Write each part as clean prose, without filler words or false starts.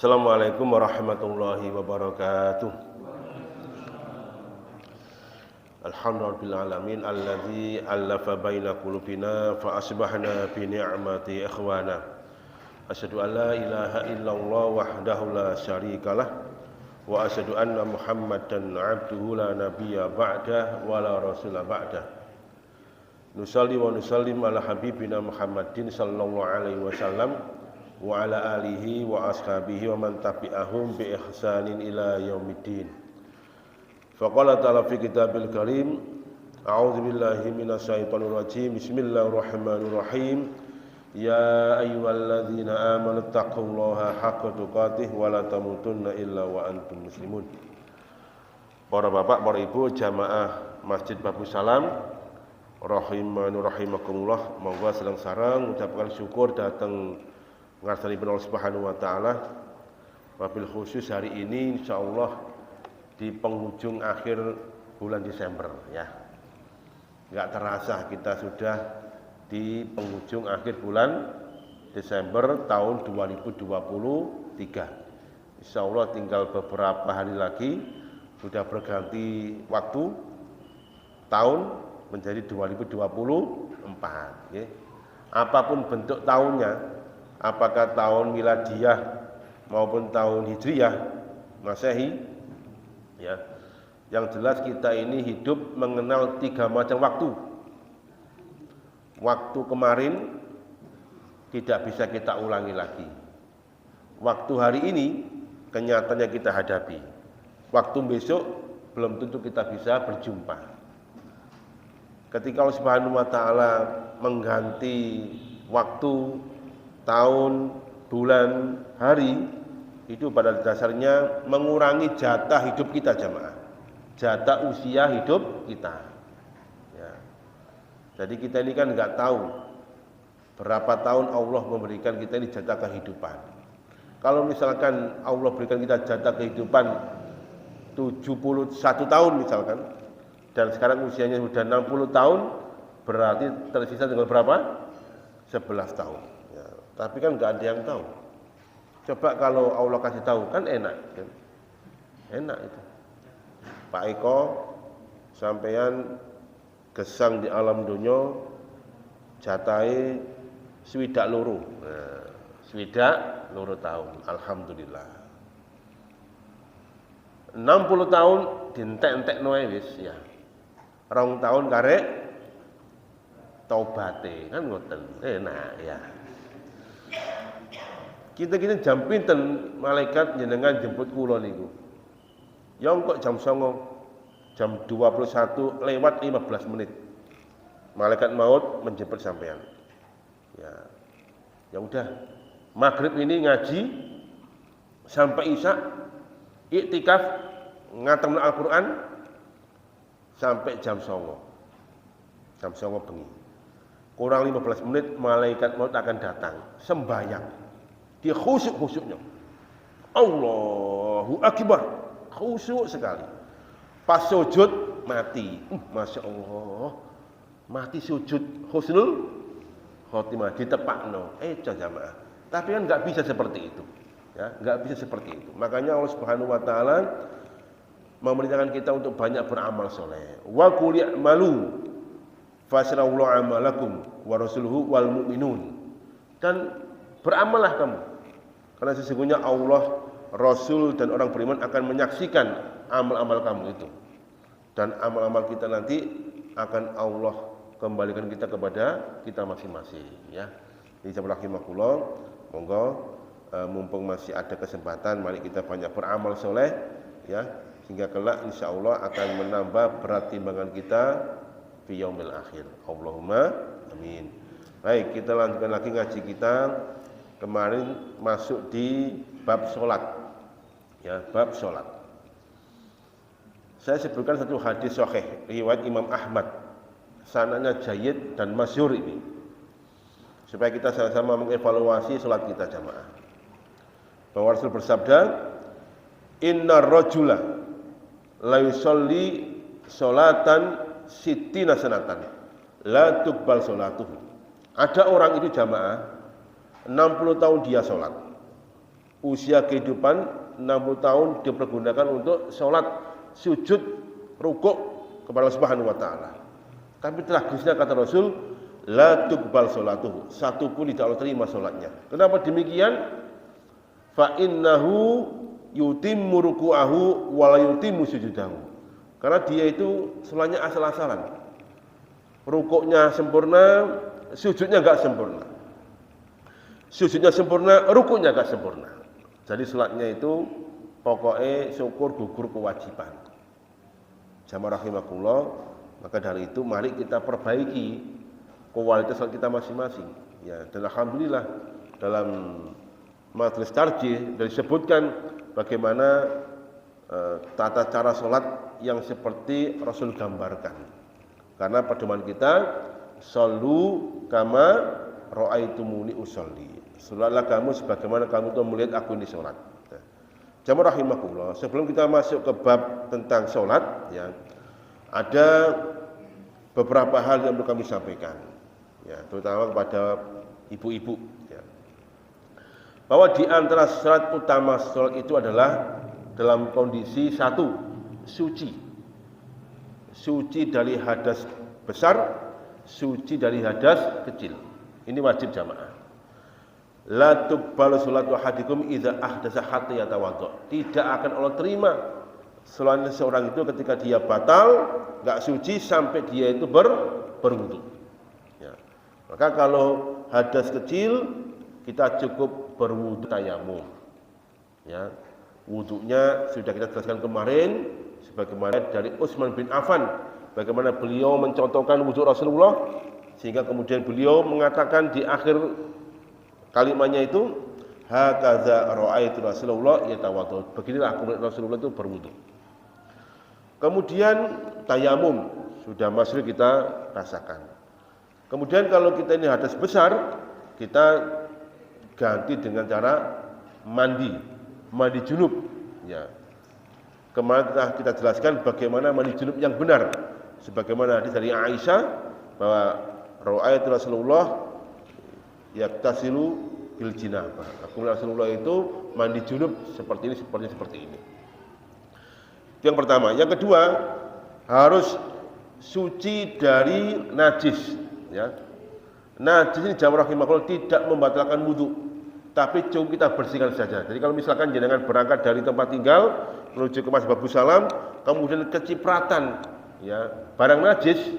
Assalamualaikum warahmatullahi wabarakatuh. Alhamdulillahirabbil alladzi allafa baina qulubina fa asbahna bi ni'mati ikhwana. Asyhadu an la ilaha illallah wahdahu la syarikalah wa asyhadu anna Muhammadan 'abduhu la nabiyya ba'dah wa la rasula ba'dah. Nusalli wa nusallim ala habibina Muhammadin sallallahu alaihi wasallam wa ala alihi wa ashabihi wa man tabi'ahum bi ihsanin ila yaumiddin. Faqala ta'ala fi kitabil karim, a'udzu billahi minasyaitonir rajim. Bismillahirrahmanirrahim. Ya ayyuhalladzina amanu taqullaha haqqa tuqatih wa la tamutunna illa wa antum muslimun. Para bapak, para ibu jamaah Masjid Babu Salam rahimani rahimakumullah, monggo sareng-sareng ucapkan syukur datang ngarsani Allah Subhanahu wa taala. Wabil khusus hari ini insyaallah di penghujung akhir bulan Desember ya. Enggak terasa kita sudah di penghujung akhir bulan Desember tahun 2023. Insyaallah tinggal beberapa hari lagi sudah berganti waktu tahun menjadi 2024 ya. Apapun bentuk tahunnya, apakah tahun miladiyah maupun tahun hijriyah Masehi ya, yang jelas kita ini hidup mengenal 3 macam waktu. Waktu kemarin tidak bisa kita ulangi lagi. Waktu hari ini kenyataannya kita hadapi. Waktu besok belum tentu kita bisa berjumpa. Ketika Allah Subhanahu wa taala mengganti waktu, tahun, bulan, hari, itu pada dasarnya mengurangi jatah hidup kita jamaah, jatah usia hidup kita ya. Jadi kita ini kan nggak tahu berapa tahun Allah memberikan kita ini jatah kehidupan. Kalau misalkan Allah berikan kita jatah kehidupan 71 tahun misalkan, dan sekarang usianya sudah 60 tahun, berarti tersisa dengan berapa? 11 tahun ya. Tapi kan nggak ada yang tahu. Coba kalau Allah kasih tahu kan enak kan? Enak itu. Pak Eko sampeyan gesang di alam dunia jatahe swidak loro. Nah, swidak loro tahun. Alhamdulillah. 60 tahun dientek-entekno wis ya. 2 tahun karek taubate kan ngoten. Enak ya. Kita jam pinten malaikat jenengan jemput kula niku. Ya kok jam 09.00, jam 21 lewat 15 menit. Malaikat maut menjemput sampean. Ya. Ya udah. Maghrib ini ngaji sampai isya, iktikaf ngatamna Al-Qur'an sampai jam 09.00. Jam 09.00 bengi. Kurang 15 menit malaikat maut akan datang sembahyang. Dia khusyuk-khusyuknya. Allahu Akbar. Khusyuk sekali. Pas sujud mati. Masya Allah. Mati sujud husnul khotimah ditepakno. Jamaah. Tapi kan nggak bisa seperti itu. Ya, nggak bisa seperti itu. Makanya Allah Subhanahu wa taala memerintahkan kita untuk banyak beramal soleh. Wa qul i'malu fasarallahu amalakum wa rasuluhu wal mu'minun. Dan beramallah kamu. Karena sesungguhnya Allah, Rasul dan orang beriman akan menyaksikan amal-amal kamu itu. Dan amal-amal kita nanti akan Allah kembalikan kita kepada kita masing-masing ya. Jadi rahimakumullah, monggo mumpung masih ada kesempatan mari kita banyak beramal soleh ya, sehingga kelak insyaallah akan menambah berat timbangan kita fi yaumil akhir. Allahumma amin. Baik, kita lanjutkan lagi ngaji kita. Kemarin masuk di bab sholat ya, bab sholat. Saya sebutkan satu hadis sahih riwayat Imam Ahmad, sanadnya jayyid dan masyhur ini, supaya kita sama-sama mengevaluasi sholat kita jamaah. Bahwa Rasul bersabda, inna rajula la yusalli sholatan sittina sanatan la tuqbal sholatuhu. Ada orang itu jamaah 60 tahun dia sholat, usia kehidupan 60 tahun dipergunakan untuk sholat, sujud, rukuk kepada Allah Subhanahu wa taala. Tapi tragisnya kata Rasul, la tuqbal sholatuhu, satu pun tidak Allah terima sholatnya. Kenapa demikian? Fa innahu yutimmu ruku'ahu wa la yutimmu sujudahu. Karena dia itu sholatnya asal-asalan. Rukuknya sempurna, sujudnya enggak sempurna. Sujudnya sempurna, rukuknya enggak sempurna. Jadi sholatnya itu pokoknya syukur gugur kewajiban. Jamaah rahimakumullah, maka dari itu mari kita perbaiki kualitas sholat kita masing-masing. Ya, dan alhamdulillah dalam majelis tarjih disebutkan bagaimana tata cara sholat yang seperti Rasul gambarkan. Karena pedoman kita, shollu kama ra'aitumuni usolli. Sholatlah kamu sebagaimana kamu tuh melihat aku ini sholat. Jamaah rahimakumullah, sebelum kita masuk ke bab tentang sholat, ya, ada beberapa hal yang perlu kami sampaikan, ya, terutama kepada ibu-ibu, ya, bahwa di antara syarat utama sholat itu adalah dalam kondisi satu, suci dari hadas besar, suci dari hadas kecil. Ini wajib jamaah. La tuqbalu sholatu ahadikum idza ahdasa hatta yatawaddo. Tidak akan Allah terima salat seorang itu ketika dia batal, enggak suci sampai dia itu berwudu. Ya. Maka kalau hadas kecil kita cukup berwudu tayamum. Ya. Wudunya sudah kita jelaskan kemarin sebagaimana dari Utsman bin Affan, bagaimana beliau mencontohkan wudu Rasulullah sehingga kemudian beliau mengatakan di akhir kalimatnya itu, hakaza ra'aitu Rasulullah yatawaddo. Beginilah aku melihat Rasulullah itu berwudu. Kemudian tayamum sudah masuk kita rasakan. Kemudian kalau kita ini hadas besar, kita ganti dengan cara mandi junub. Ya. Kemarin telah kita jelaskan bagaimana mandi junub yang benar. Sebagaimana hadis dari Aisyah bahwa ra'aitu Rasulullah yaktasilu bil jinabah. Aku melihat Rasulullah itu mandi junub seperti ini. Yang pertama. Yang kedua, harus suci dari najis, ya. Najis ini jamaah rahimakumullah tidak membatalkan wudu, tapi cukup kita bersihkan saja. Jadi kalau misalkan jenengan berangkat dari tempat tinggal menuju ke Masjid Babus Salam, kemudian kecipratan, ya, barang najis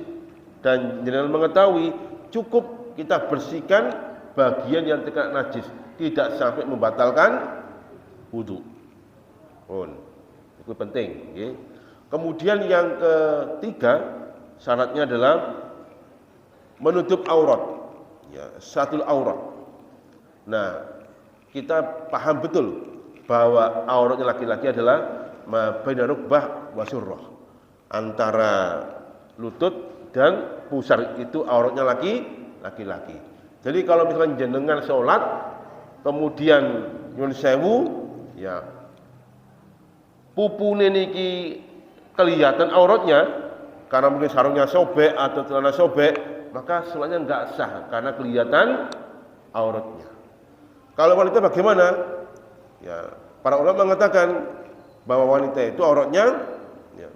dan jenengan mengetahui, cukup kita bersihkan bagian yang terkena najis, tidak sampai membatalkan wudu. Itu penting. Okay. Kemudian yang ketiga, syaratnya adalah menutup aurat, ya, satul aurat. Nah, kita paham betul bahwa auratnya laki-laki adalah ma baina rukbah wa surrah, antara lutut dan pusar itu auratnya laki-laki. Jadi kalau misalnya jenengan sholat, kemudian nyun sewu, ya, pupune niki kelihatan auratnya, karena mungkin sarungnya sobek atau celana sobek, maka sholatnya enggak sah karena kelihatan auratnya. Kalau wanita bagaimana? Ya, para ulama mengatakan bahwa wanita itu auratnya, ya,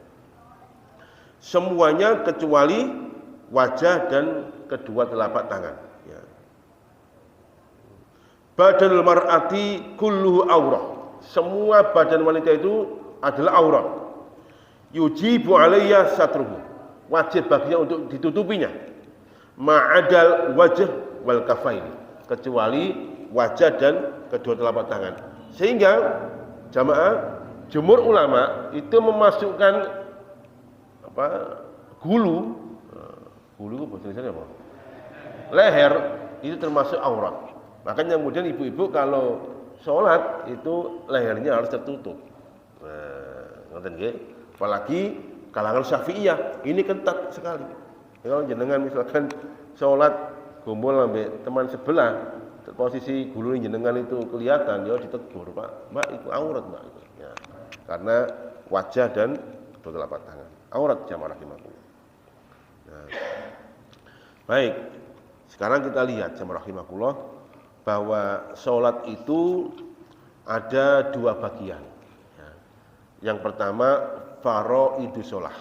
semuanya kecuali wajah dan kedua telapak tangan. Badanul mar'ati kulluhu aurah. Semua badan wanita itu adalah aurat. Yujibu alayya satruhu. Wajib baginya untuk ditutupinya. Ma'adal wajh wal kafaini. Kecuali wajah dan kedua telapak tangan. Sehingga jamaah, jumhur ulama itu memasukkan gulu itu bahasa Indonesia apa? Leher itu termasuk aurat. Makanya kemudian ibu-ibu kalau sholat itu lehernya harus tertutup. Ngerti nggih? Apalagi kalangan Syafi'iyah, ini ketat sekali. Kalau jenengan misalkan sholat gumpul sampai teman sebelah, posisi gulu jenengan itu kelihatan, ya ditegur, Pak, Mbak itu aurat, Mbak. Ya, karena wajah dan kedua telapak tangan. Aurat jamaah rahimakumullah. Nah, baik, sekarang kita lihat jamaah rahimakumullah bahwa sholat itu ada dua bagian. Ya. Yang pertama faraidus shalah,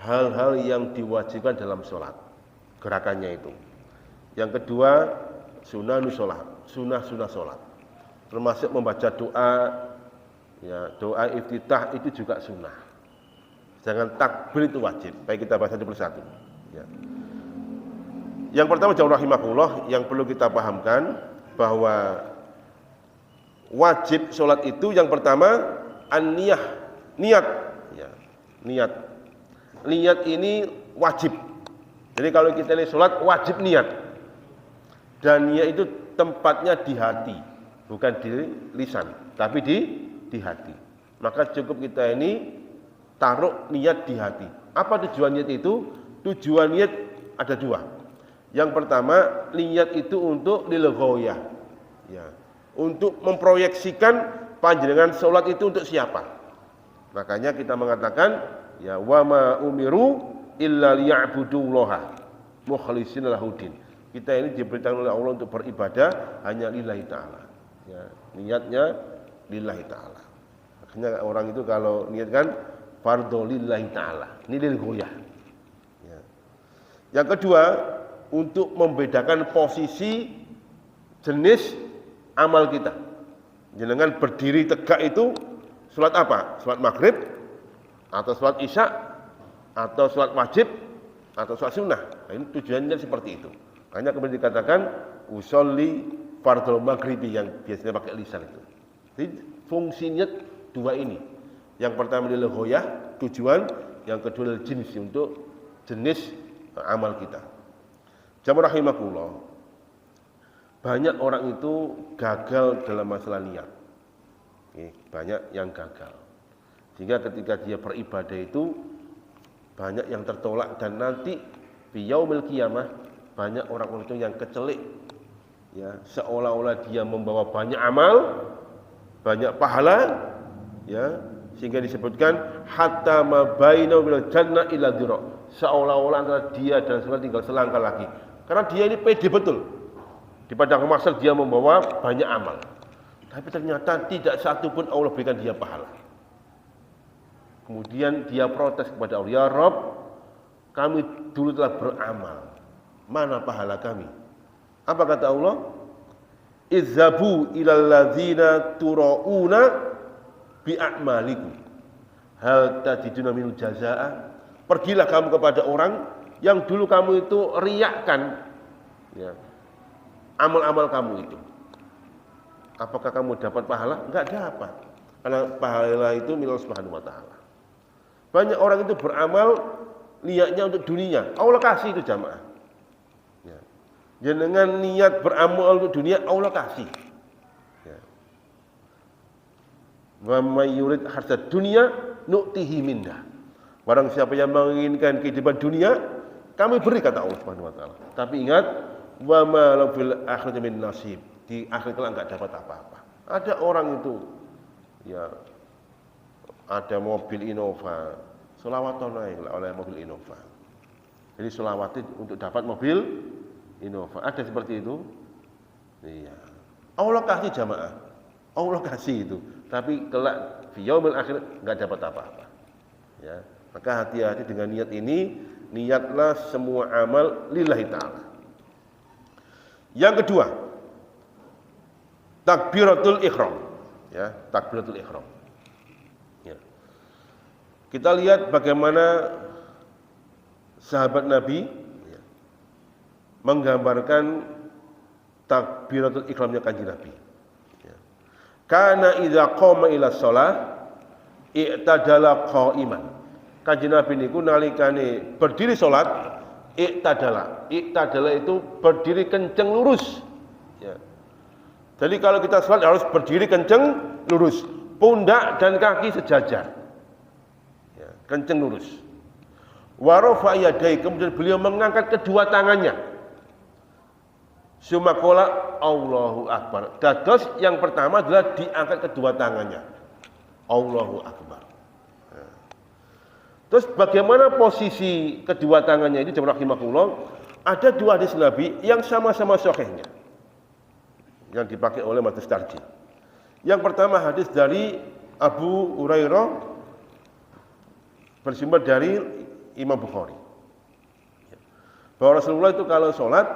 hal-hal yang diwajibkan dalam sholat, gerakannya itu. Yang kedua sunanus shalah, sunnah-sunnah sholat, termasuk membaca doa. Ya, doa iftitah itu juga sunnah. Jangan takbir itu wajib. Baik, kita bahas satu persatu. Ya. Yang pertama jamaah rahimakumullah, yang perlu kita pahamkan bahwa wajib sholat itu yang pertama an-niyah, niat. Ya, niat. Niat ini wajib. Jadi kalau kita lihat sholat wajib niat. Dan niat itu tempatnya di hati, bukan di lisan, tapi di hati. Maka cukup kita ini taruh niat di hati. Apa tujuan niat itu? Tujuan niat ada dua. Yang pertama, niat itu untuk lil ghayah. Ya, untuk memproyeksikan panjenengan sholat itu untuk siapa. Makanya kita mengatakan ya wa ma umiru illa liya'budullaha mukhlishina lahuddin. Kita ini diperintahkan oleh Allah untuk beribadah hanya lillahi ta'ala. Ya, niatnya lillahi ta'ala. Makanya orang itu kalau niatkan fardhu lillahi ta'ala, ini lil ghayah. Ya. Yang kedua, untuk membedakan posisi jenis amal kita. Jangan berdiri tegak itu salat apa? Salat maghrib atau salat isya atau salat wajib atau salat sunnah. Nah, ini tujuannya seperti itu. Makanya kemudian dikatakan usolli fardhu maghribi yang biasanya pakai lisan itu. Jadi fungsinya dua ini. Yang pertama lil ghayah, tujuan, yang kedua lil jenis, untuk jenis amal kita. Jamaah rahimakumullah. Banyak orang itu gagal dalam masalah niat. Banyak yang gagal. Sehingga ketika dia beribadah itu banyak yang tertolak, dan nanti di yaumil qiyamah banyak orang-orang itu yang kecelik. Ya, seolah-olah dia membawa banyak amal, banyak pahala, ya, sehingga disebutkan hatta ma baina bil jannah ila dhira, seolah-olah antara dia dan surga tinggal selangkah lagi, karena dia ini pede betul di padang mahsyar dia membawa banyak amal, tapi ternyata tidak satu pun Allah berikan dia pahala. Kemudian dia protes kepada Allah, ya Rabb, kami dulu telah beramal, mana pahala kami? Apa kata Allah? Izhabu ilal ladzina turauna bi'amalikum hal tajiduna minhu jazaa. Pergilah kamu kepada orang yang dulu kamu itu riakkan, ya, amal-amal kamu itu. Apakah kamu dapat pahala? Enggak dapat. Karena pahala itu milik Allah Subhanahu wa taala. Banyak orang itu beramal niatnya untuk dunia. Allah kasih itu jamaah. Ya. Jangan niat beramal untuk dunia, Allah kasih. Ya. Wa may yurid harsad dunya nu'tihi minha. Barang siapa yang menginginkan kehidupan dunia, kami beri, kata Allah Subhanahu wa taala. Tapi ingat, wa ma lahu fil akhirati min nasib. Di akhir kelak enggak dapat apa-apa. Ada orang itu ya ada mobil Innova, sholawat naik oleh mobil Innova. Jadi sholawat untuk dapat mobil Innova. Ada seperti itu? Iya. Allah kasih jamaah. Allah kasih itu. Tapi kelak di yaumil akhir enggak dapat apa-apa. Ya. Maka hati-hati dengan niat ini. Niatlah semua amal lillahi ta'ala. Yang kedua, takbiratul ihram. Ya, takbiratul ihram. Ya. Kita lihat bagaimana sahabat Nabi ya, menggambarkan takbiratul ihramnya kanjeng Nabi. Ya. Kana idza qama ila shalah i'tadala qa'iman. Kanjeng Nabi niku nalikane berdiri salat i'tadala. I'tadala itu berdiri kenceng lurus. Ya. Jadi kalau kita salat harus berdiri kenceng lurus, pundak dan kaki sejajar. Ya, kenceng lurus. Wa rafa yadai, kemudian beliau mengangkat kedua tangannya. Sumakola Allahu Akbar. Dados yang pertama adalah diangkat kedua tangannya. Allahu Akbar. Terus bagaimana posisi kedua tangannya ini? Jemaah rahimakumullah, ada dua hadis Nabi yang sama-sama sahihnya yang dipakai oleh Majelis Tarjih. Yang pertama hadis dari Abu Hurairah bersumber dari Imam Bukhari. Bahwa Rasulullah itu kalau sholat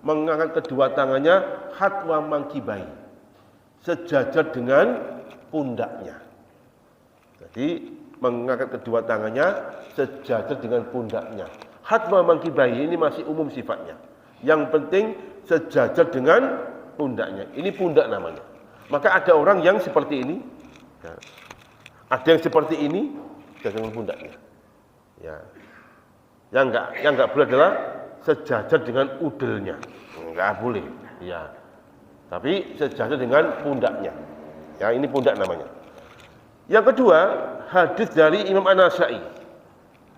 mengangkat kedua tangannya hatwa mangkibai, sejajar dengan pundaknya. Jadi mengangkat kedua tangannya sejajar dengan pundaknya. Hatwa mangkibai ini masih umum sifatnya. Yang penting sejajar dengan pundaknya. Ini pundak namanya. Maka ada orang yang seperti ini, ya. Ada yang seperti ini dengan pundaknya. Ya. Yang enggak boleh adalah sejajar dengan udelnya. Enggak boleh. Ya. Tapi sejajar dengan pundaknya. Ya, ini pundak namanya. Yang kedua, hadis dari Imam An-Nasa'i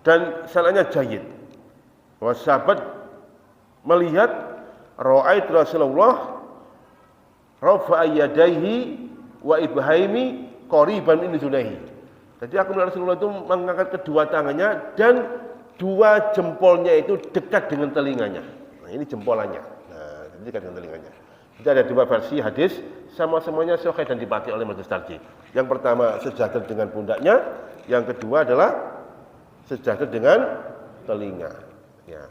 dan sanadnya jayyid. Bahwa sahabat melihat ra'ait Rasulullah rafa'a yadayhi wa ibhaimi qariban min uzunaihi. Jadi aku melihat Rasulullah itu mengangkat kedua tangannya dan dua jempolnya itu dekat dengan telinganya. Nah, ini jempolannya. Nah, dekat dengan telinganya. Jadi ada dua versi hadis, sama-samanya sahih dan dipakai oleh majelis tarjih. Yang pertama sejajar dengan pundaknya, yang kedua adalah sejajar dengan telinga. Ya.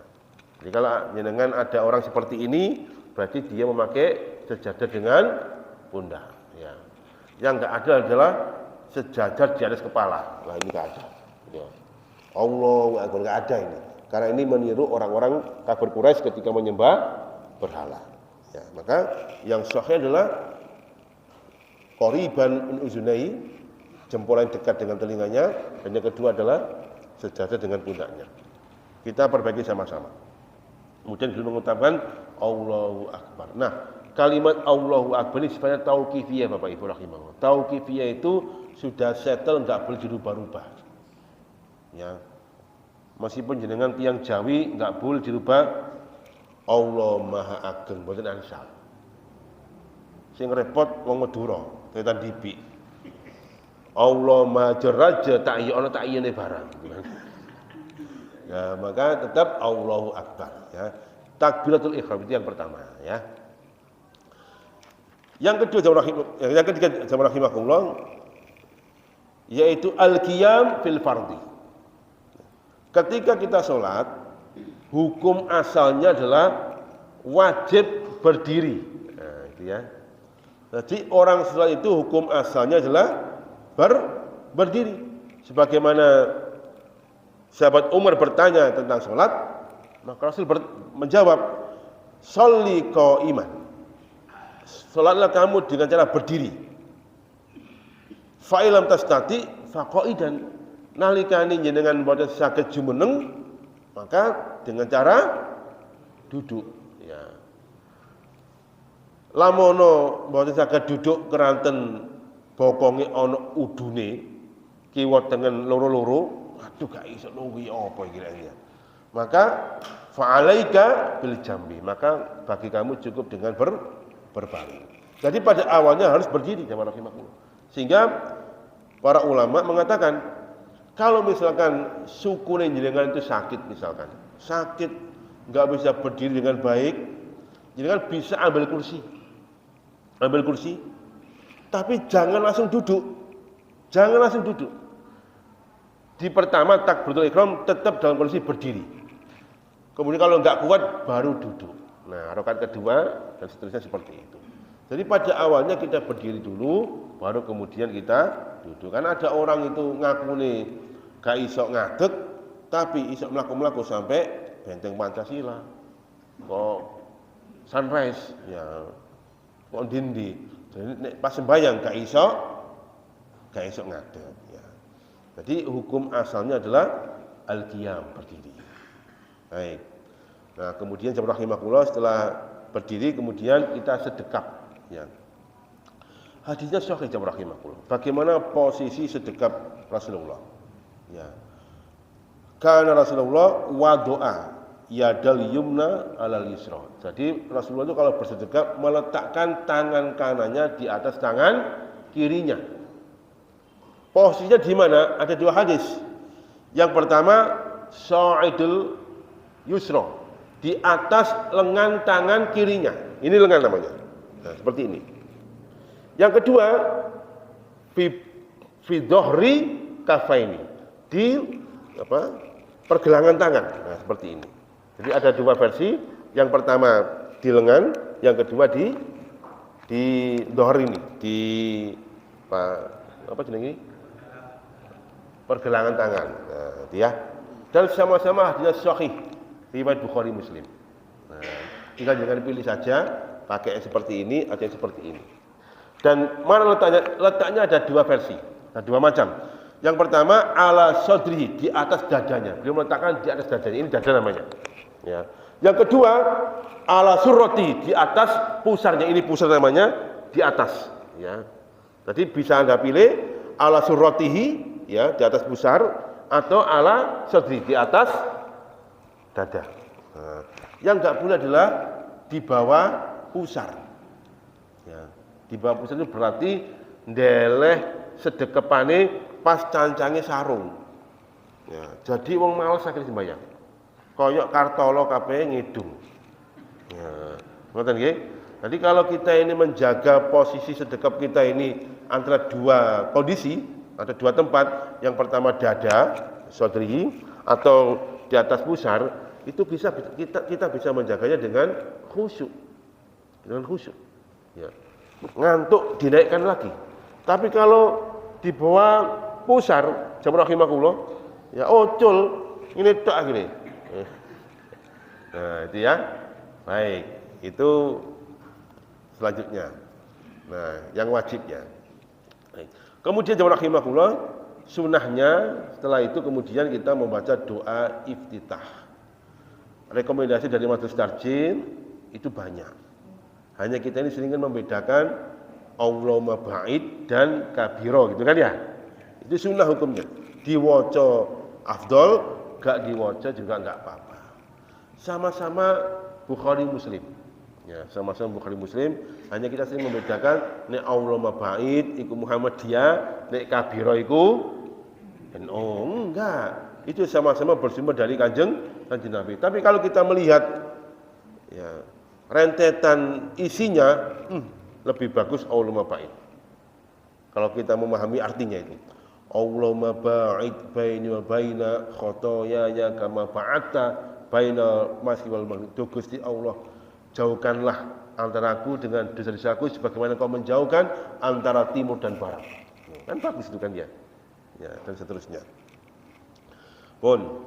Jadi kalau jenengan ada orang seperti ini, berarti dia memakai sejajar dengan pundak. Ya. Yang enggak ada adalah sejajar di atas kepala. Nah, ini enggak ada. Ya. Allahu Akbar, enggak ada ini. Karena ini meniru orang-orang kafir Quraisy ketika menyembah berhala. Ya, maka yang sahih adalah qariban min uzunai, jempol yang dekat dengan telinganya, dan yang kedua adalah sejajar dengan pundaknya. Kita perbaiki sama-sama. Kemudian dulu mengucapkan Allahu Akbar. Nah, kalimat Allahu Akbar ini sifatnya tauqifiyah Bapak Ibu rahimahullah. Tauqifiyah itu sudah settle, enggak boleh dirubah-rubah. Ya. Meskipun jenengan tiang Jawi enggak boleh dirubah Allah Maha Ageng mboten ansal. Sing repot wong Madura, tetan dipi. Allah Maha Raja tak iya ana tak iyene barang. Ya, maka tetap Allahu Akbar ya. Takbiratul ihram itu yang pertama ya. Yang kedua yang ketiga jamaah rahimakumullah yaitu al-qiyam fil fardhi. Ketika kita sholat, hukum asalnya adalah wajib berdiri. Nah, itu ya. Jadi orang sholat itu hukum asalnya adalah berdiri. Sebagaimana sahabat Umar bertanya tentang sholat, maka Rasul menjawab, "Sholli qa'iman." Sholatlah kamu dengan cara berdiri. Fa ilam tastati fa qa'idan. Nalikane jenengan boten saged jumeneng, maka dengan cara duduk ya. Lamono boten saged duduk keranten bokonge ana udune kiwa dengan loro-loro, aduh gak iso luwi apa iki ya. Maka fa'alaika bil jambi, maka bagi kamu cukup dengan berbaring. Jadi pada awalnya harus berdiri jamaah rahimakumullah. Sehingga para ulama mengatakan kalau misalkan sukune jenengan itu sakit misalkan, sakit nggak bisa berdiri dengan baik, jenengan bisa ambil kursi, tapi jangan langsung duduk, Di pertama takbiratul ihram tetap dalam kondisi berdiri. Kemudian kalau nggak kuat baru duduk. Nah, rakaat kedua dan seterusnya seperti itu. Jadi pada awalnya kita berdiri dulu, baru kemudian kita duduk. Kan ada orang itu ngakune gak iso ngadeg, tapi iso mlaku-mlaku sampai benteng Pancasila. Kok sunrise ya. Kok dindi. Jadi nek pas sembahyang gak iso ngadeg ya. Jadi hukum asalnya adalah al-qiyam, berdiri. Baik. Nah, kemudian jamaah rahimakumullah setelah berdiri kemudian kita sedekap ya. Hadisnya sahih jamaah rahimakumullah. Bagaimana posisi sedekap Rasulullah? Ya. Karena Rasulullah wadoa yadal yumna alal yusra. Jadi Rasulullah itu kalau bersedekap meletakkan tangan kanannya di atas tangan kirinya. Posisinya di mana? Ada dua hadis. Yang pertama sa'idul yusra, di atas lengan tangan kirinya. Ini lengan namanya. Nah, seperti ini. Yang kedua, fi dhahri kafaini, di pergelangan tangan. Nah, seperti ini. Jadi ada dua versi. Yang pertama di lengan, yang kedua di dhahar ini, di apa jenenge? Pergelangan tangan. Nah, itu ya. Dan sama-sama hadisnya sahih riwayat Bukhari Muslim. Nah, tinggal jangan pilih saja pakai yang seperti ini atau yang seperti ini. Dan mana letaknya? Letaknya ada dua versi, ada dua macam. Yang pertama ala sodrihi, di atas dadanya. Beliau meletakkan di atas dadanya. Ini dada namanya. Ya. Yang kedua ala surroti, di atas pusarnya. Ini pusar namanya, di atas. Ya. Jadi bisa Anda pilih ala surrotihi, ya, di atas pusar, atau ala sodri, di atas dada. Nah, yang nggak boleh adalah di bawah pusar. Ya. Di bawah pusar itu berarti ndeleh sedekepane pas cancange sarung. Ya, jadi wong males sakit sembahyang. Koyok kartolo kabeh ngidung. Ya, ngoten nggih. Jadi kalau kita ini menjaga posisi sedekap kita ini antara dua kondisi, ada dua tempat, yang pertama dada, sodri, atau di atas pusar, itu bisa kita bisa menjaganya dengan khusyuk. Dengan khusyuk. Ya. Ngantuk dinaikkan lagi. Tapi kalau di bawah pusar, jam rahimakumullah, ya ocul, ini tok gini. Nah, itu ya. Baik, itu selanjutnya. Nah, yang wajibnya. Baik. Kemudian jam rahimakumullah, sunnahnya setelah itu kemudian kita membaca doa iftitah. Rekomendasi dari Majelis Tarjih itu banyak. Hanya kita ini sering membedakan Allahumma ba'id dan kabiro, gitu kan ya. Itu sunnah hukumnya. Diwoco afdol, gak diwoco juga gak apa-apa. Sama-sama Bukhari Muslim. Ya, sama-sama Bukhari Muslim. Hanya kita sering membedakan nek Allahumma ba'id iku Muhammadiyah, nek kabiro iku enggak. Itu sama-sama bersumber dari kanjeng Nabi. Tapi kalau kita melihat ya, rentetan isinya, lebih bagus Allahumma ba'id. Kalau kita memahami artinya itu. Allahumma ba'id baini wa baina khotoyaya kama ba'atta baina masyi wal maghrib. Gusti Allah, jauhkanlah antaraku dengan dosa-dosaku sebagaimana kau menjauhkan antara timur dan barat. Kan bagus itu kan ya. Ya, dan seterusnya. Pun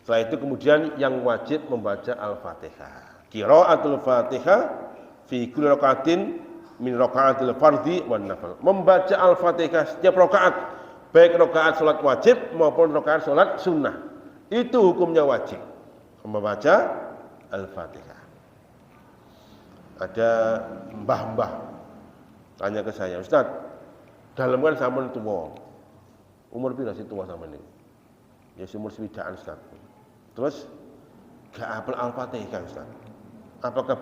setelah itu kemudian yang wajib membaca Al-Fatihah. Qiraatul Fatihah fi kulli rakaatin min rakaatil fardhi wan nafil. Membaca Al-Fatihah setiap rakaat, baik rakaat salat wajib maupun rakaat salat sunnah. Itu hukumnya wajib. Membaca Al-Fatihah. Ada mbah-mbah tanya ke saya, "Ustaz, dalam kan sampean tuwa. Umur pira sih tuwa sampean ini?" Ya umur swidaan, Ustaz. Terus gak hafal Al-Fatihah, Ustaz. Apakah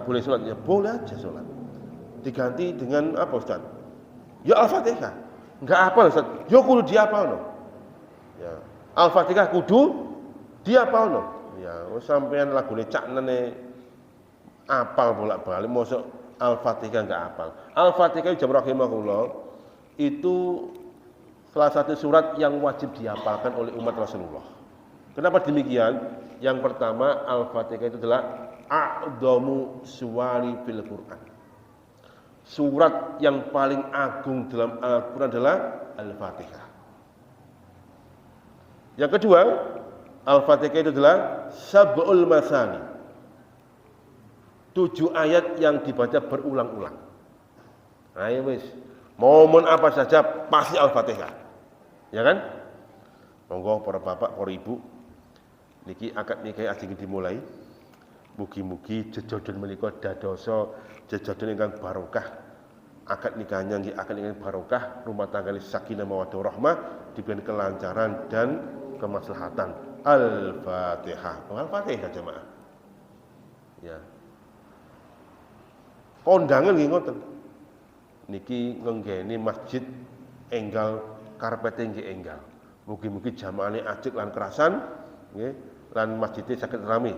boleh sholat? Ya boleh aja sholat. Diganti dengan apa, Ustaz? Ya Al-Fatihah. Enggak hafal, Ustaz. Ya kudu dihafalno. Ya, Al-Fatihah kudu dihafalno. Ya, sampean lagune caknene apal bolak-balik mosok Al-Fatihah enggak hafal. Al-Fatihah jam rahimahullah itu salah satu surat yang wajib dihafalkan oleh umat Rasulullah. Kenapa demikian? Yang pertama, Al-Fatihah itu adalah a'dhamu suwari fil Quran. Surat yang paling agung dalam Al-Quran adalah Al-Fatihah. Yang kedua, Al-Fatihah itu adalah sab'ul masani. 7 ayat yang dibaca berulang-ulang. Ayo wis, momen apa saja pasti Al-Fatihah. Ya kan? Monggo para bapak, para ibu, niki akad nikah ajeng dimulai. Mugi-mugi jejodon menika dadosa jejodon ingkang barokah. Akad nikahnya nggih akad ingkang barokah, rumah tangga sakinah mawaddah rahmah, diberi kelancaran dan kemaslahatan. Al-Fatihah. Al-Fatihah jemaah. Ya. Kondangan nggih ngoten. Niki ngenggeni masjid enggal karpete nggih enggal. Mugi-mugi jamaahane ajeg lan kerasan nggih lan masjidnya saged rame.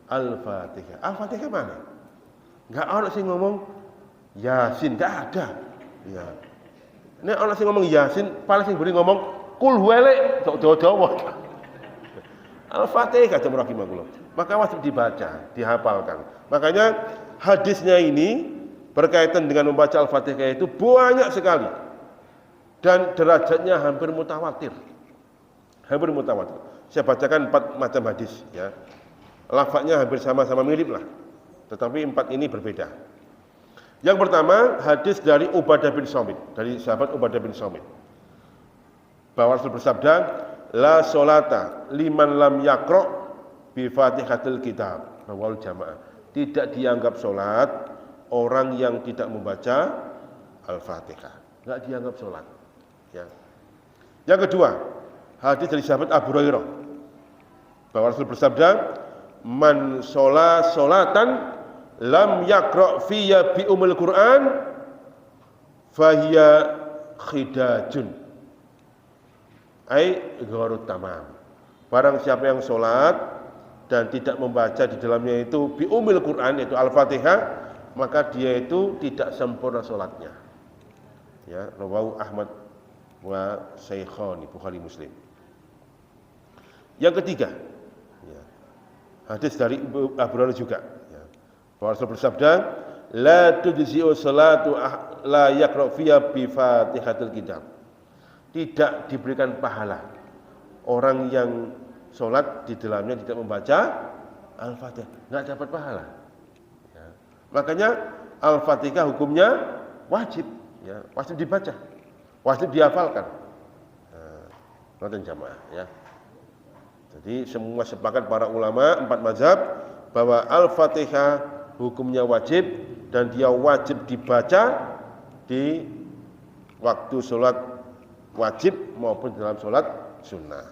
Al-Fatihah. Al-Fatihah mana? Enggak ono sing ngomong Yasin, enggak ada. Ya. Nek ono sing ngomong Yasin, paling sing beri ngomong kul huwele, tok dawa-dawa. Al-Fatihah jamaah rahimakumullah. Maka wajib dibaca, dihafalkan. Makanya hadisnya ini berkaitan dengan membaca Al-Fatihah itu banyak sekali. Dan derajatnya hampir mutawatir. Hampir mutawatir. Saya bacakan 4 macam hadis ya. Lafadznya hampir sama-sama mirip lah. Tetapi 4 ini berbeda. Yang pertama, hadis dari Ubadah bin Samit, dari sahabat Ubadah bin Samit. Bahwa Rasul bersabda, la sholata liman lam yaqra bi Fatihatil Kitab. Rawal jamaah. Tidak dianggap sholat orang yang tidak membaca Al-Fatihah. Enggak dianggap sholat. Ya. Yang kedua, hadis dari sahabat Abu Hurairah. Bahwa Rasul bersabda, man sholat sholatan lam yaqra fiyya bi umul Quran fahiya khidajun ai gharut tamam. Barang siapa yang sholat dan tidak membaca di dalamnya itu bi umul Quran, yaitu Al-Fatihah, maka dia itu tidak sempurna sholatnya. Ya, rawahu Ahmad wa Syaikhan, Bukhari Muslim. Yang ketiga, ya, hadis dari Abu Hurairah juga. Bahwa Rasul bersabda, la tujzi'u salatu la yaqra fiha bi Fatihatil Kitab. Tidak diberikan pahala orang yang sholat di dalamnya tidak membaca Al-Fatihah, enggak dapat pahala. Ya. Makanya Al-Fatihah hukumnya wajib, ya, wajib dibaca, wajib dihafalkan. Nonton jamaah, ya. Jadi semua sepakat para ulama 4 mazhab bahwa Al-Fatihah hukumnya wajib dan dia wajib dibaca di waktu sholat wajib maupun dalam sholat sunnah.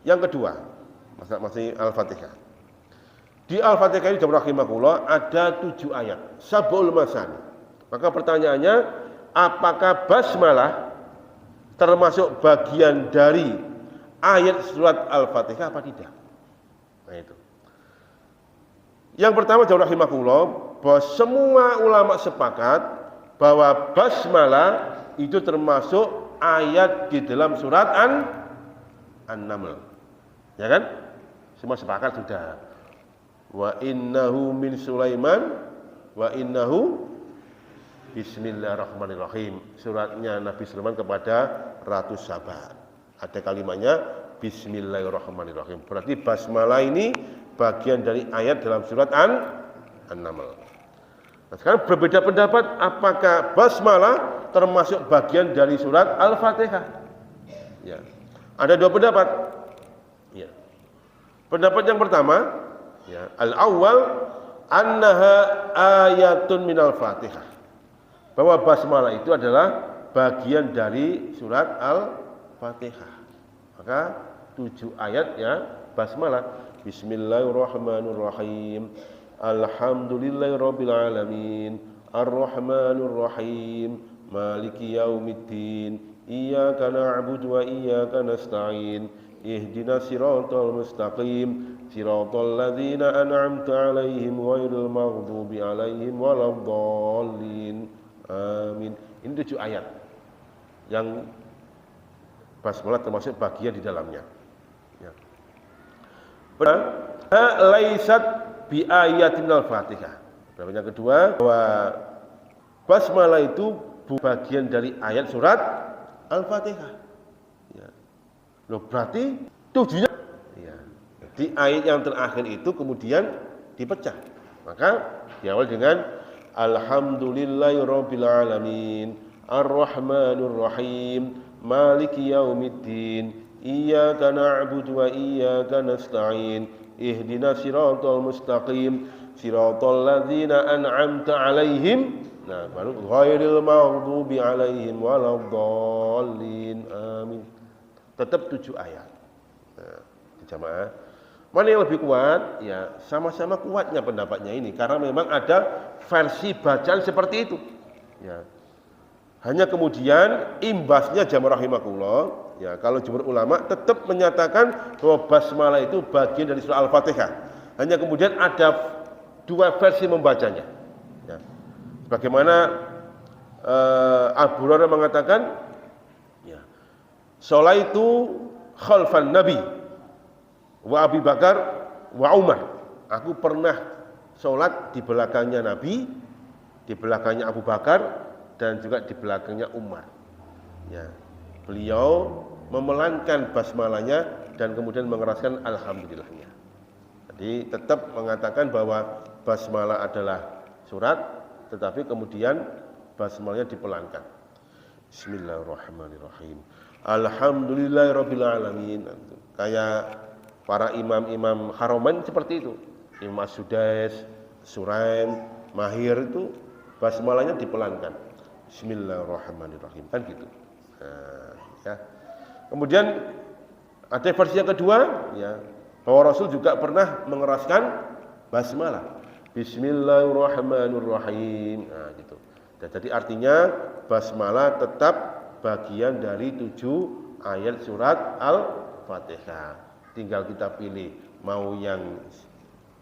Yang kedua, masih Al-Fatihah. Di Al-Fatihah ini rahimakumullah ada 7 ayat, sab'ul masani. Maka pertanyaannya, apakah basmalah termasuk bagian dari ayat surat Al-Fatihah apa tidak? Nah itu. Yang pertama jamaah rahimakumullah, bahwa semua ulama sepakat bahwa basmalah itu termasuk ayat di dalam surat An-Naml. Ya kan? Semua sepakat sudah. Wa innahu min Sulaiman wa innahu bismillahirrahmanirrahim. Suratnya Nabi Sulaiman kepada Ratu Saba. Ada kalimatnya bismillahirrahmanirrahim. Berarti basmalah ini bagian dari ayat dalam surat An-Naml. Nah, sekarang berbeda pendapat apakah basmalah termasuk bagian dari surat Al-Fatihah. Ya. Ada 2 pendapat. Ya. Pendapat yang pertama, ya, al-awwal annaha ayatun minal Fatihah. Bahwa basmalah itu adalah bagian dari surat Al-Fatihah. Maka 7 ayat ya basmalah. Bismillahirrahmanirrahim. Alhamdulillahirabbil alamin. Arrahmanirrahim. Maliki yaumiddin. Iyyaka na'budu wa iyyaka nasta'in. Ihdinas siratal mustaqim. Siratal ladzina an'amta 'alaihim ghairil maghdubi 'alaihim waladdallin. Amin. Ini 7 ayat yang basmalah termasuk bagian di dalamnya. Ya. Laisat bi ayatin al-Fatihah. Yang kedua, bahwa basmalah itu bagian dari ayat surat Al-Fatihah. Ya. Loh, berarti 7-nya. Ya. Di ayat yang terakhir itu kemudian dipecah. Maka diawal dengan Alhamdulillahirabbil alamin. Ar-Rahmanir-Rahim. Maliki yaumiddin. Iyyaka na'budu wa iyyaka nasta'in. Ihdinas siratal mustaqim. Siratal ladzina an'amta 'alaihim. Nah, baru ghairil maghdubi 'alaihim waladdallin. Amin. Tetap 7 ayat. Nah, jamaah. Mana yang lebih kuat? Ya, sama-sama kuatnya pendapatnya ini karena memang ada versi bacaan seperti itu. Ya. Hanya kemudian imbasnya jamaah rahimakumullah, ya, kalau jumhur ulama tetap menyatakan bahwa basmalah itu bagian dari surah Al-Fatihah. Hanya kemudian ada dua versi membacanya. Ya. Bagaimana Abu Hurairah mengatakan, ya, sholaitu khalfan Nabi wa Abi Bakar wa Umar. Aku pernah sholat di belakangnya Nabi, di belakangnya Abu Bakar, dan juga di belakangnya Umar. Ya. Beliau memelankan basmalahnya dan kemudian mengeraskan alhamdulillahnya. Jadi tetap mengatakan bahwa basmalah adalah surat, tetapi kemudian basmalahnya dipelankan. Bismillahirrahmanirrahim. Alhamdulillahirabbil alamin. Kayak para imam-imam Haramain seperti itu. Imam As-Sudais, Suraim, Mahir itu basmalahnya dipelankan. Bismillahirrahmanirrahim. Kan gitu. Nah, ya. Kemudian ada versi yang kedua, ya, bahwa Rasul juga pernah mengeraskan basmalah. Bismillahirrahmanirrahim. Nah, gitu. Jadi artinya basmalah tetap bagian dari 7 ayat surat Al-Fatihah. Tinggal kita pilih mau yang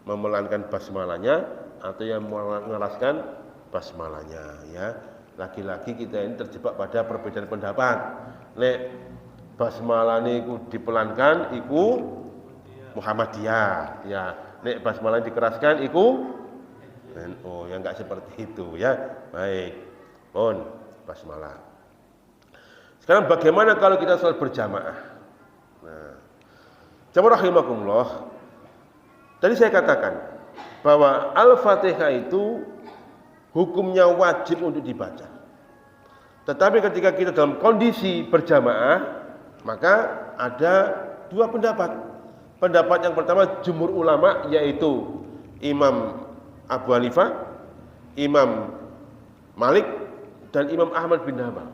memelankan basmalahnya atau yang mengeraskan basmalahnya, ya. Lagi-lagi kita ini terjebak pada perbedaan pendapat. Nek basmalah niku dipelankan iku Muhammadiyah, ya. Nek basmalah dikeraskan iku NU, yang enggak seperti itu, ya. Baik. Pun basmalah. Sekarang bagaimana kalau kita sholat berjamaah? Nah, jamaah rahimakumullah. Tadi saya katakan bahwa Al-Fatihah itu hukumnya wajib untuk dibaca. Tetapi ketika kita dalam kondisi berjamaah, maka ada dua pendapat. Pendapat yang pertama jumhur ulama, yaitu Imam Abu Hanifah, Imam Malik, dan Imam Ahmad bin Hanbal.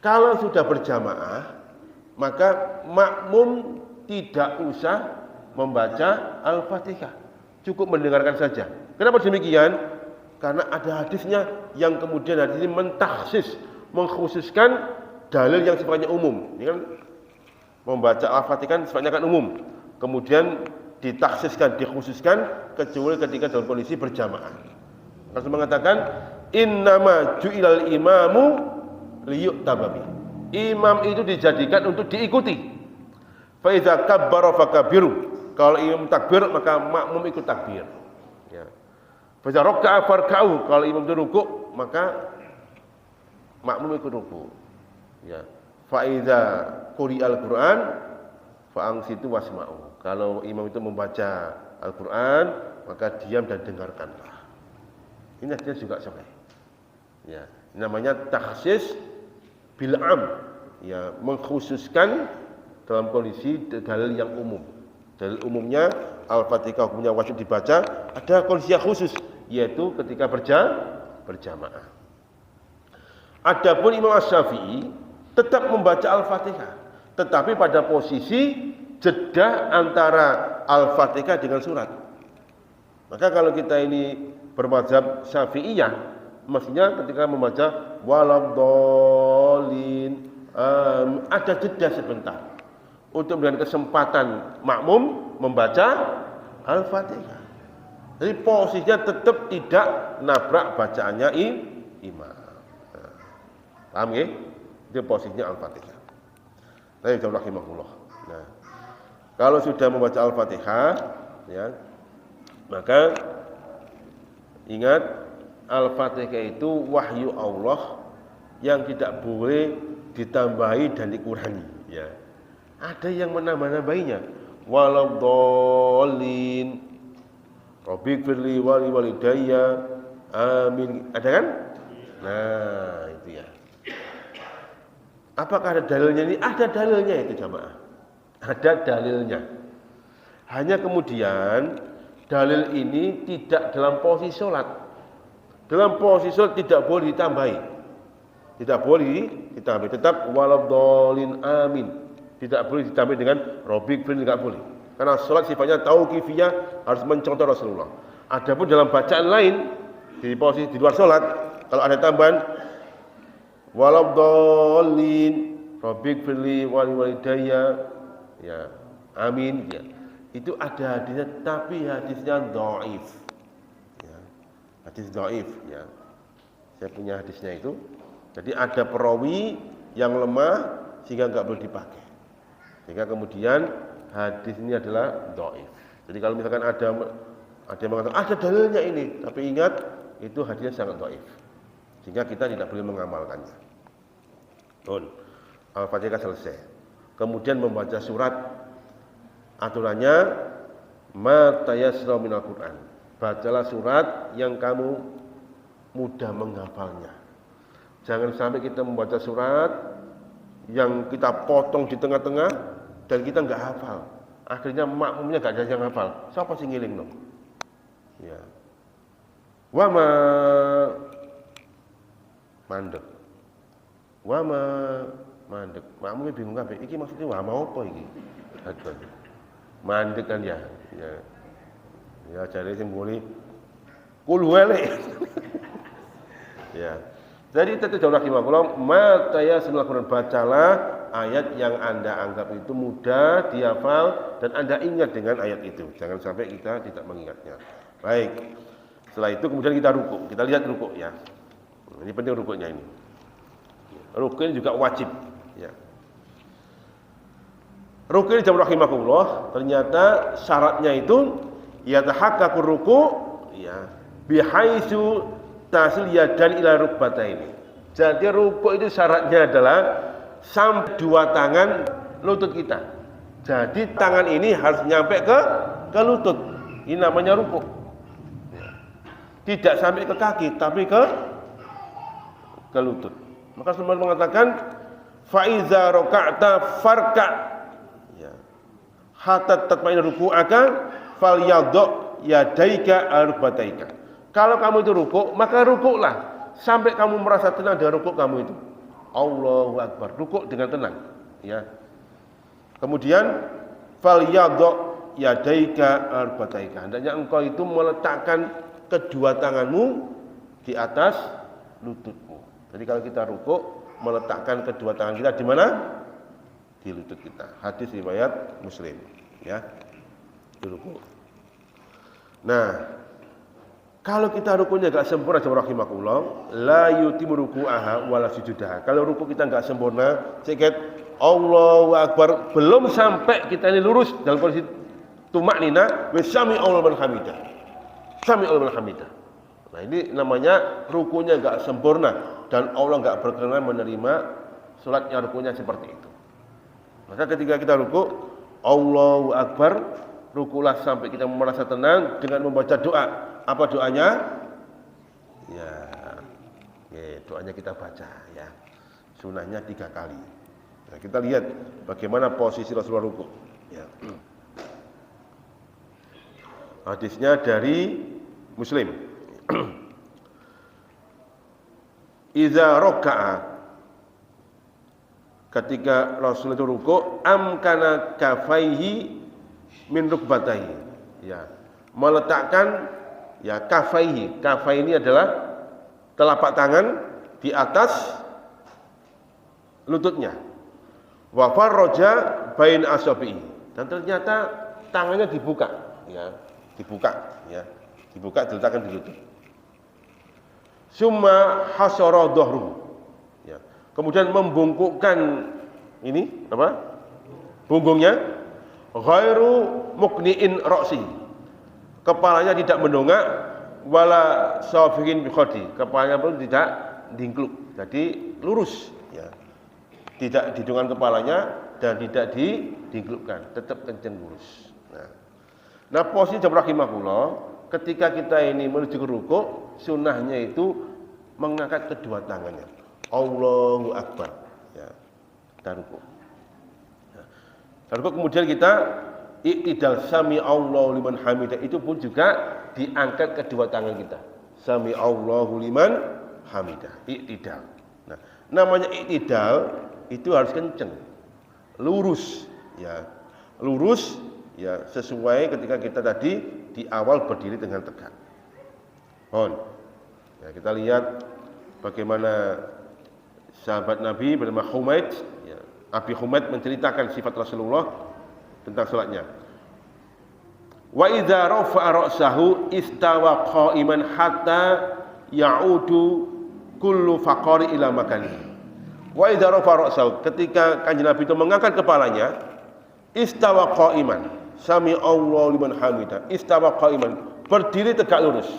Kalau sudah berjamaah, maka makmum tidak usah membaca Al-Fatihah, cukup mendengarkan saja. Kenapa demikian? Karena ada hadisnya yang kemudian hadis ini mentaksis, mengkhususkan dalil yang sifatnya umum. Ini kan membaca Al-Fatihah sifatnya kan umum. Kemudian ditaksiskan, dikhususkan kecuali ketika dalam kondisi berjamaah. Rasul mengatakan, innama ju'ilal imamu liyu'tababi. Imam itu dijadikan untuk diikuti. Fa iza kabbara fakabbiru. Kalau imam takbir maka makmum ikut takbir. Ya. Fa iza raka'a farka'u. Kalau imam itu rukuk maka makmum ikut rukuk. Ya. Fa iza quri'al Qur'an fa ansitu wasma'u. Kalau imam itu membaca Al-Qur'an maka diam dan dengarkanlah. Ini hadisnya juga sahih. Ya, namanya takhsis bil am, ya, mengkhususkan dalam kondisi dalil yang umum. Dalil umumnya Al-Fatihah hukumnya wajib dibaca, ada kondisi yang khusus yaitu ketika berjamaah. Adapun Imam Asy-Syafi'i tetap membaca Al-Fatihah, tetapi pada posisi jeda antara Al-Fatihah dengan surat. Maka kalau kita ini bermadzhab Syafi'iyah, mestinya ketika membaca waladhdallin ada jeda sebentar untuk memberikan kesempatan makmum membaca Al-Fatihah. Jadi posisinya tetap tidak nabrak bacaannya imam. Nah, paham ya? Itu posisinya Al-Fatihah. Rahimahullah. Nah, kalau sudah membaca Al-Fatihah, ya, maka ingat Al-Fatihah itu wahyu Allah yang tidak boleh ditambahi dan dikurangi, ya. Ada yang menambah-nambahinya. Waladhdallin, Rabbighfirli wa liwalidayya, amin. Ada kan? Nah, itu ya. Apakah ada dalilnya ini? Ada dalilnya itu jamaah. Ada dalilnya. Hanya kemudian dalil ini tidak dalam posisi sholat. Dalam posisi sholat tidak boleh ditambahi. Tidak boleh ditambahi. Tetap waladhdallin amin. Tidak boleh ditambahi dengan Rabbighfirli, tidak boleh. Karena sholat sifatnya tauqifiyah, harus mencontoh Rasulullah. Adapun dalam bacaan lain di posisi di luar sholat, kalau ada tambahan waladhdallin Rabbighfirli wa liwalidayya, ya, amin, ya. Itu ada hadisnya, tapi hadisnya dhaif. hadis dhaif ya. Saya punya hadisnya itu. Jadi ada perawi yang lemah sehingga nggak boleh dipakai. Sehingga kemudian hadis ini adalah dhaif. Jadi kalau misalkan ada yang mengatakan ada dalilnya ini, tapi ingat itu hadisnya sangat dhaif. Sehingga kita tidak boleh mengamalkannya. Al-Fatihah selesai. Kemudian membaca surat, aturannya ma tayassara minal Qur'an. Bacalah surat yang kamu mudah menghafalnya. Jangan sampai kita membaca surat yang kita potong di tengah-tengah dan kita nggak hafal. Akhirnya makmumnya nggak ada yang hafal. Siapa sih ngiling dong? Ya. Wama mandek. Wama mandek. Makmumnya bingung kabeh. Iki maksudnya wama apa iki? Aduh. Mandek kan ya. Ya. Ya cari sing muni kul wale. Ya. Jadi itu jauh rahimahullah, ma tayassara Al-Qur'an, bacalah ayat yang Anda anggap itu mudah dihafal dan Anda ingat dengan ayat itu. Jangan sampai kita tidak mengingatnya. Baik. Setelah itu kemudian kita ruku. Kita lihat ruku ya. Ini penting rukuknya ini. Ruku ini juga wajib ya. Ruku ini jauh rahimahullah, ternyata syaratnya itu yatahaqqaqur ruku ya bihaitsu tasil yadan ila rukbataini. Jadi ruku itu syaratnya adalah sampai dua tangan lutut kita. Jadi tangan ini harus nyampe ke lutut. Ini namanya ruku. Tidak sampai ke kaki, tapi ke lutut. Maka Rasulullah mengatakan fa iza raka'ta farka. Ya. Hatta tatma'inna ruku'aka falyadhu yadaika al-rukbataika. Kalau kamu itu rukuk, maka rukuklah sampai kamu merasa tenang dengan rukuk kamu itu. Allahu Akbar, rukuk dengan tenang, ya. Kemudian falyadhu yadaika al-rukbataika. Hendaknya engkau itu meletakkan kedua tanganmu di atas lututmu. Jadi kalau kita rukuk, meletakkan kedua tangan kita di mana? Di lutut kita. Hadis riwayat Muslim, ya. Di rukuk. Nah, kalau kita rukunya enggak sempurna, rahimakumullah, la yutimu ruku'aha wala sujudaha. Kalau ruku kita enggak sempurna, sedikit Allahu Akbar, belum sampai kita ini lurus dalam posisi tumaknina, wa sami Allahu liman hamidah. Sami Allahu liman hamidah. Nah, ini namanya rukunya enggak sempurna dan Allah enggak berkenan menerima salatnya rukunya seperti itu. Maka ketika kita ruku, Allahu Akbar, rukulah sampai kita merasa tenang dengan membaca doa. Apa doanya? Ya, doanya kita baca ya. Sunahnya 3 kali. Nah, kita lihat bagaimana posisi Rasulullah ruku. Ya. Hadisnya dari Muslim. Iza raka'a, ketika Rasul itu ruku, amkana kafaihi min rukbatayhi. Ya, meletakkan ya kafaihi. Kafai ini adalah telapak tangan di atas lututnya. Wa farraja bain asabi'i. Dan ternyata tangannya dibuka, ya. Dibuka diletakkan di lutut. Summa hasara dhahru. Ya. Kemudian membungkukkan ini apa? Punggungnya ghairu muqni'in ra'si. Kepalanya tidak mendongak, wala safihin bi khadi. Kepalanya pun tidak dingkluk. Jadi lurus ya. Tidak didongakkan kepalanya dan tidak dingklukkan, tetap kencang lurus. Nah, posisi rahimahullah, ketika kita ini menuju ke ruku, sunnahnya itu mengangkat kedua tangannya. Allahu Akbar. Ya. Kita ruku. Ya. Kemudian kita iktidal, sami Allahu liman hamidah, itu pun juga diangkat kedua tangan kita. Sami Allahu liman hamidah, iktidal. Nah, namanya iktidal itu harus kenceng, lurus, ya, lurus, ya, sesuai ketika kita tadi di awal berdiri dengan tegak. Ya, kita lihat bagaimana sahabat Nabi bernama Humaid, ya, Abi Humaid menceritakan sifat Rasulullah tentang salatnya. Wa idza rafa'a ra'sahu istawa qa'iman hatta ya'udu kullu faqari ila makanihi. Wa idza rafa'a ra'sahu, ketika Kanjeng Nabi itu mengangkat kepalanya, istawa qa'iman, sami Allahu liman hamidah, istawa qa'iman, berdiri tegak lurus.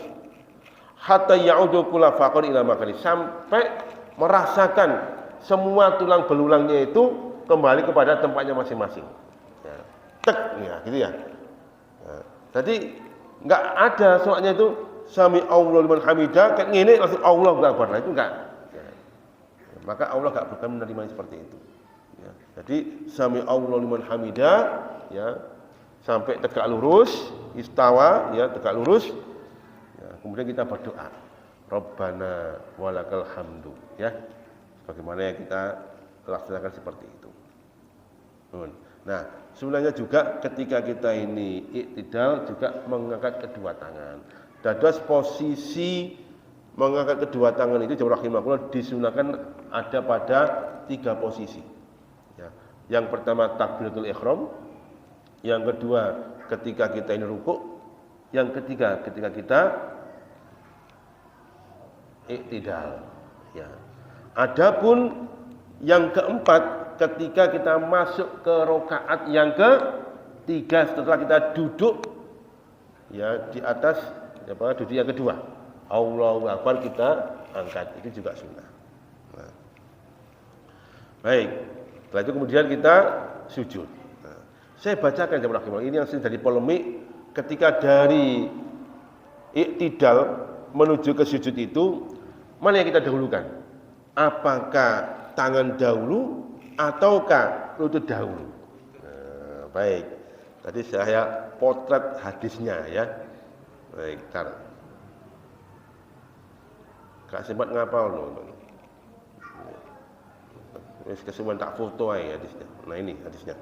Hatta ya'udu kullu faqari ila makanihi, sampai merasakan semua tulang belulangnya itu kembali kepada tempatnya masing-masing. Ya. Tek, ya, gitu ya. Jadi enggak ada soalnya itu sami Allahu liman hamidah kayak ngene langsung Allahu akbar. Nah, itu enggak. Ya. Maka Allah enggak bukan menerima seperti itu. Ya. Jadi sami Allahu liman hamidah ya sampai tegak lurus, istawa ya tegak lurus. Ya, kemudian kita berdoa. Rabbana walakal hamdu ya. Bagaimana yang kita laksanakan seperti itu. Nah, sebenarnya juga ketika kita ini iktidal juga mengangkat kedua tangan. Dados posisi mengangkat kedua tangan itu jamaah rahimahullah disunahkan ada pada 3 posisi. Ya. Yang pertama takbiratul ihram, yang kedua ketika kita ini rukuk, yang ketiga ketika kita iktidal. Ya. Adapun yang keempat ketika kita masuk ke rakaat yang ketiga setelah kita duduk ya di atas duduk yang kedua, Allahu akbar kita angkat, itu juga sunnah. Nah. Baik, setelah itu kemudian kita sujud. Nah, saya bacakan jemaah rahimahullah, ini yang sering jadi polemik ketika dari iktidal menuju ke sujud itu, mana yang kita dahulukan? Apakah tangan dahulu ataukah lutut dahulu? Nah, baik. Tadi saya potret hadisnya ya. Baik, tar. Kak sempat ngapal loh. Wis kesuwen tak foto ae hadisnya. Nah, ini hadisnya.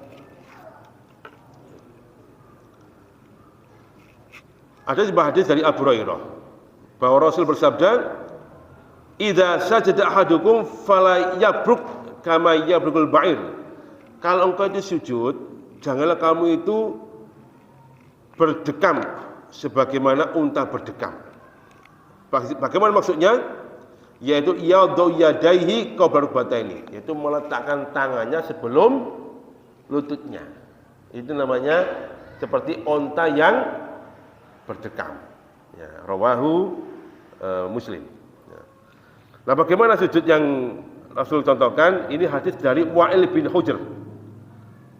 Ada sebuah hadis dari Abu Hurairah bahwa Rasul bersabda, "Idza sajada ahadukum fala yabruk kama yabrukul ba'ir." Kalau engkau itu sujud, janganlah kamu itu berdekam sebagaimana unta berdekam. Bagaimana maksudnya? Yaitu yadau yadaihi qabla rukbataini, yaitu meletakkan tangannya sebelum lututnya. Itu namanya seperti unta yang berdekam. Ya, rawahu Muslim. Nah, bagaimana sujud yang Rasul contohkan? Ini hadis dari Wa'il bin Hujr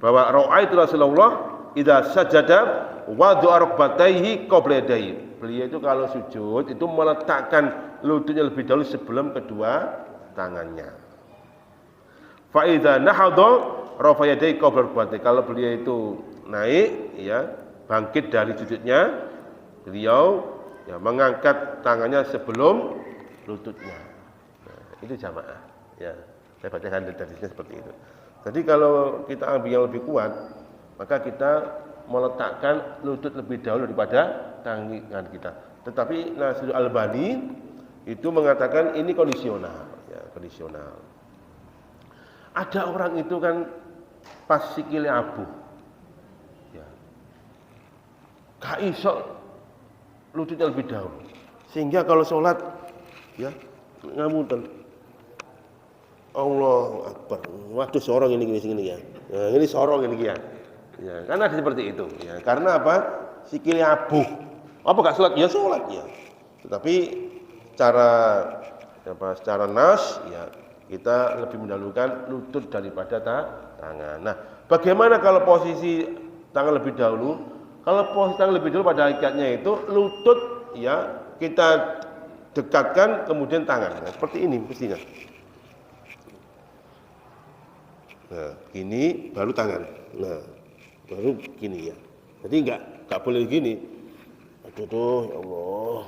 bahwa ra'aitu Rasulullah idza sajada wada'a rukbatayhi qabla yadayhi. Beliau itu kalau sujud itu meletakkan lututnya lebih dahulu sebelum kedua tangannya. Fa idza nahadha rafa yadayhi qabla rukbatayhi. Kalau beliau itu naik ya, bangkit dari sujudnya, beliau ya mengangkat tangannya sebelum lututnya. Itu jamaah ya, saya bacakan hadisnya seperti itu. Jadi kalau kita ambil yang lebih kuat, maka kita meletakkan lutut lebih dahulu daripada tangan kita. Tetapi Nasrul Albani itu mengatakan ini kondisional ya, kondisional. Ada orang itu kan pas sikile abuh ya, gak iso lututnya lebih dahulu, sehingga kalau sholat ya ngamuten Allahu akbar. Waduh sorong ini ya. Nah, ini sorong ini ya. Ya, karena seperti itu ya. Karena apa? Sikile abuh. Apa gak sholat? Ya sholat ya. Tetapi secara nas ya kita lebih mendahulukan lutut daripada tangan. Nah, bagaimana kalau posisi tangan lebih dahulu? Kalau posisi tangan lebih dahulu pada hakikatnya itu lutut ya kita dekatkan kemudian tangan. Nah, seperti ini mestinya. Nah, gini baru tangan. Nah, baru gini ya. Jadi enggak boleh gini. Aduh, ya Allah.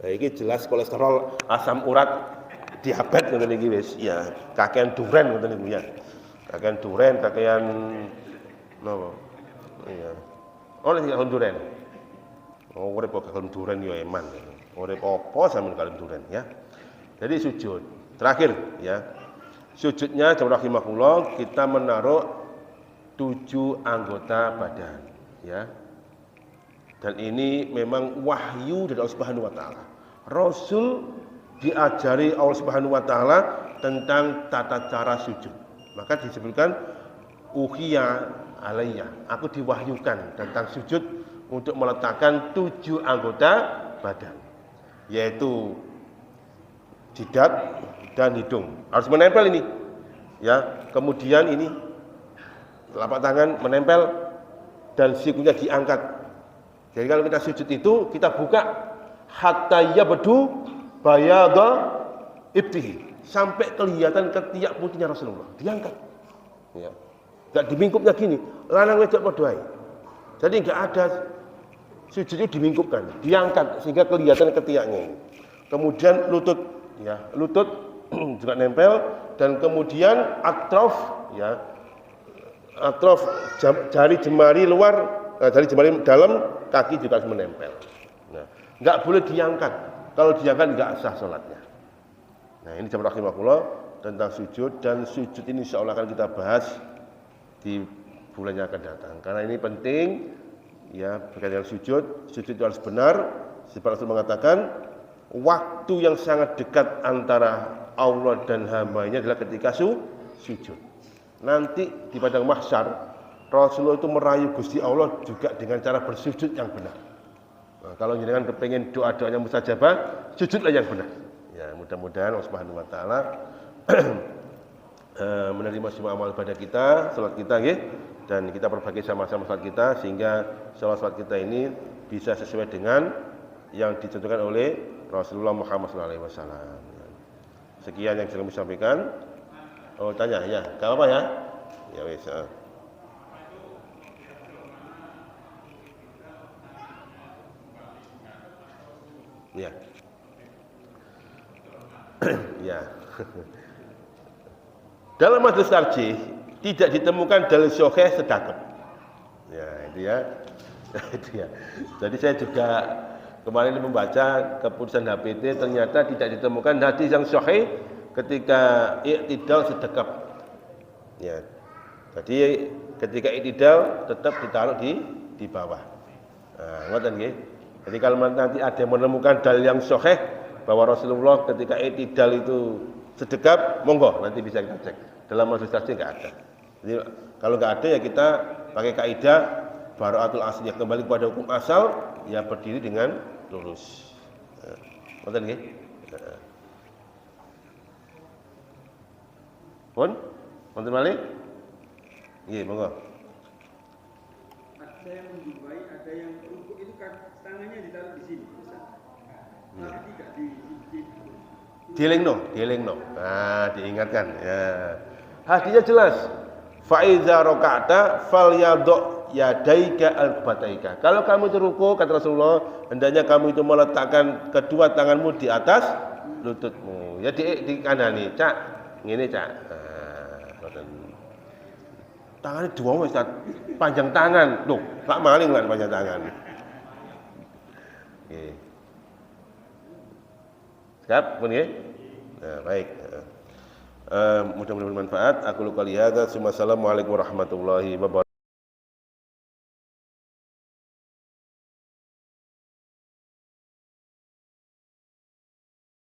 Nah, ini jelas kolesterol, asam urat, diabetes ngoten iki wis. Ya, kakean duren ngoten niku ya. Kakean duren, kakean napa? Iya. Oleh kakean duren. Oh, urip kok kakean duren ya eman. Urip apa sampeyan kakean duren ya. Jadi sujud. Terakhir ya. Sujudnya jamaah rahimahullah kita menaruh 7 anggota badan. Ya. Dan ini memang wahyu dari Allah Subhanahu wa taala. Rasul diajari Allah Subhanahu wa taala tentang tata cara sujud. Maka disebutkan uhiya alayya, aku diwahyukan tentang sujud untuk meletakkan 7 anggota badan, yaitu jidat dan hidung. Harus menempel ini. Ya, kemudian ini telapak tangan menempel dan sikunya diangkat. Jadi kalau kita sujud itu kita buka hatta yabdu bayadha ibtihi, sampai kelihatan ketiak putihnya Rasulullah, diangkat. Ya. Enggak dimingkupnya gini, lanang wedok padha ae. Jadi enggak ada sujud itu dimingkupkan, diangkat sehingga kelihatan ketiaknya. Kemudian lutut, ya, lutut juga nempel, dan kemudian atrof, ya, atrof jari jemari luar, jari jemari dalam kaki juga harus menempel. Nah, enggak boleh diangkat. Kalau diangkat enggak sah salatnya. Nah, ini jamaah rahimakumullah tentang sujud, dan sujud ini insyaallah akan kita bahas di bulan yang akan datang. Karena ini penting, ya, berkaitan dengan sujud. Sujud itu harus benar. Sebab Rasul mengatakan waktu yang sangat dekat antara Allah dan hambanya adalah ketika sujud. Nanti di padang mahsyar Rasulullah itu merayu Gusti Allah juga dengan cara bersujud yang benar. Nah, kalau jenengan kepengin doa-doanya mustajabah, sujudlah yang benar. Ya, mudah-mudahan Allah Subhanahu wa taala menerima semua amal ibadah kita, salat kita, nggih, dan kita berbagi sama-sama salat kita sehingga salat kita ini bisa sesuai dengan yang dicontohkan oleh Rasulullah Muhammad SAW. Sekian yang saya sampaikan. Oh, tanya ya, enggak apa-apa ya? Ya wis. Ya. Ya. Dalam majelis tarjih tidak ditemukan dalil sahih sedekap. Ya, itu ya. Itu ya. Jadi saya juga kemarin membaca keputusan HPT, ternyata tidak ditemukan hadis yang sahih ketika i'tidal sedekap. Ya. Jadi ketika i'tidal tetap ditaruh di bawah. Nah, ngoten nggih. Jadi kalau nanti ada yang menemukan dalil yang sahih bahwa Rasulullah ketika i'tidal itu sedekap, monggo nanti bisa kita cek. Dalam majelis tarjih enggak ada. Jadi kalau enggak ada ya kita pakai kaidah bara'atul asliyah, kembali kepada hukum asal, ya berdiri dengan lurus. Ngoten nggih? Pun? Wonten malih? Nggih, monggo. Ada yang menjumpai, ada yang rukuk itu kan tangannya ditaruh di sini, Ustaz. Tapi tidak Dielingno. Nah, diingatkan. Ya. Hadisnya jelas. Fa iza raka'ta falyadhu yadaika al-bataika. Kalau kamu itu ruku, kata Rasulullah, hendaknya kamu itu meletakkan kedua tanganmu di atas lututmu. Ya di kanani, Cak. Ngene, Cak. Nah, tangannya dua Ustaz. Panjang tangan. Loh, Pak maling kan panjang tangan. Oke. Siap, pun nggih? Nah, baik. Mudah-mudahan bermanfaat. Aku luka lihat. Assalamualaikum warahmatullahi wabarakatuh.